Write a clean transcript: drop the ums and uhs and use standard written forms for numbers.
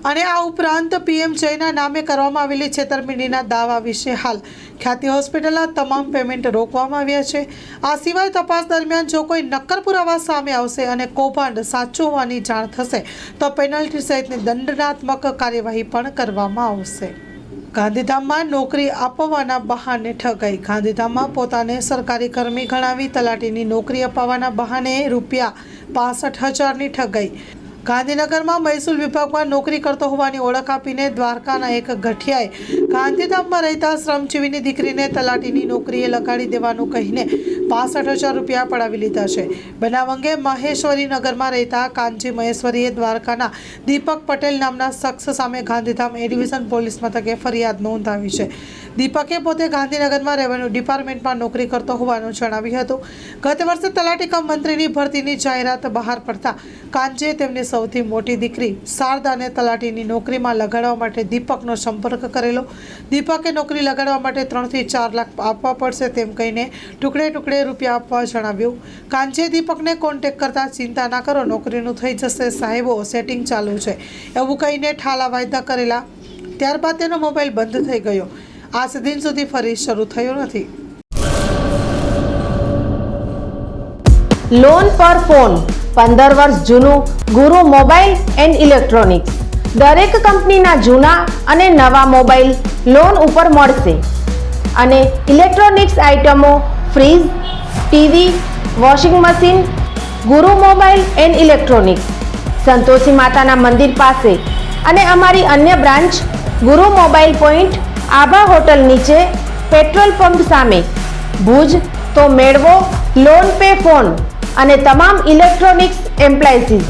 અને આ ઉપરાંત પીએમ જયના નામે કરવામાં આવેલી છેતરપિંડીના દાવા વિશે હાલ ખ્યાતિ હોસ્પિટલના તમામ પેમેન્ટ રોકવામાં આવ્યા છે। આ સિવાય તપાસ દરમિયાન જો કોઈ નક્કર પુરાવા સામે આવશે અને કૌભાંડ સાચું હોવાની જાણ થશે તો પેનલ્ટી સહિતની દંડનાત્મક કાર્યવાહી પણ કરવામાં આવશે। ગાંધીધામમાં નોકરી આપવાના બહાને ઠગાઈ। ગાંધીધામમાં પોતાને સરકારી કર્મી ગણાવી તલાટીની નોકરી અપાવવાના બહાને ₹65,000ની ઠગાઈ। ગાંધીનગરમાં મહેસૂલ વિભાગમાં નોકરી કરતો હોવાની ઓળખ આપીને દ્વારકાના એક ગઠિયાએ ગાંધીધામમાં રહેતા શ્રમજીવીની દીકરીને તલાટીની નોકરીએ લગાડી દેવાનું કહીને ₹65,000 પડાવી લીધા છે। બનાવ અંગે મહેશ્વરીનગરમાં રહેતા કાનજી મહેશ્વરીએ દ્વારકાના દીપક પટેલ નામના શખ્સ સામે ગાંધીધામ એ ડિવિઝન પોલીસ મથકે ફરિયાદ નોંધાવી છે। દીપકે પોતે ગાંધીનગરમાં રેવન્યુ ડિપાર્ટમેન્ટમાં નોકરી કરતો હોવાનું જણાવ્યું હતું। ગત વર્ષે તલાટી કમ મંત્રીની ભરતીની જાહેરાત બહાર પડતા કાનજીએ તેમની સૌથી મોટી દીકરી શારદાને તલાટીની નોકરીમાં લગાડવા માટે દીપકનો સંપર્ક કરેલો। દીપકે નોકરી લગાડવા માટે 3 થી 4 લાખ આપવા પડશે તેમ કહીને ટુકડે ટુકડે રૂપિયા આપવા જણાવ્યું। કાનજીએ દીપકને કોન્ટેક્ટ કરતા ચિંતા ના કરો, નોકરીનું થઈ જશે સાહેબો, સેટિંગ ચાલુ છે એવું કહીને ઠાલા વાયદા કરેલા। ત્યારબાદ તેનો મોબાઈલ બંધ થઈ ગયો। આજ દિન સુધી ફરી શરૂ થયો નથી। લોન પર ફોન 15 વર્ષ જૂનું ગુરુ મોબાઈલ એન્ડ ઇલેક્ટ્રોનિક્સ। દરેક કંપનીના જૂના અને નવા મોબાઈલ લોન ઉપર મળશે અને ઇલેક્ટ્રોનિક્સ આઇટમો ફ્રીજ, ટીવી, વોશિંગ મશીન। ગુરુ મોબાઈલ એન્ડ ઇલેક્ટ્રોનિક્સ સંતોષી માતાના મંદિર પાસે અને અમારી અન્ય બ્રાન્ચ ગુરુ મોબાઈલ પોઈન્ટ આભા હોટલ નીચે પેટ્રોલ પંપ સામે ભુજ। તો મેળવો લોન પે ફોન અને તમામ ઇલેક્ટ્રોનિક્સ એપ્લાયન્સીસ।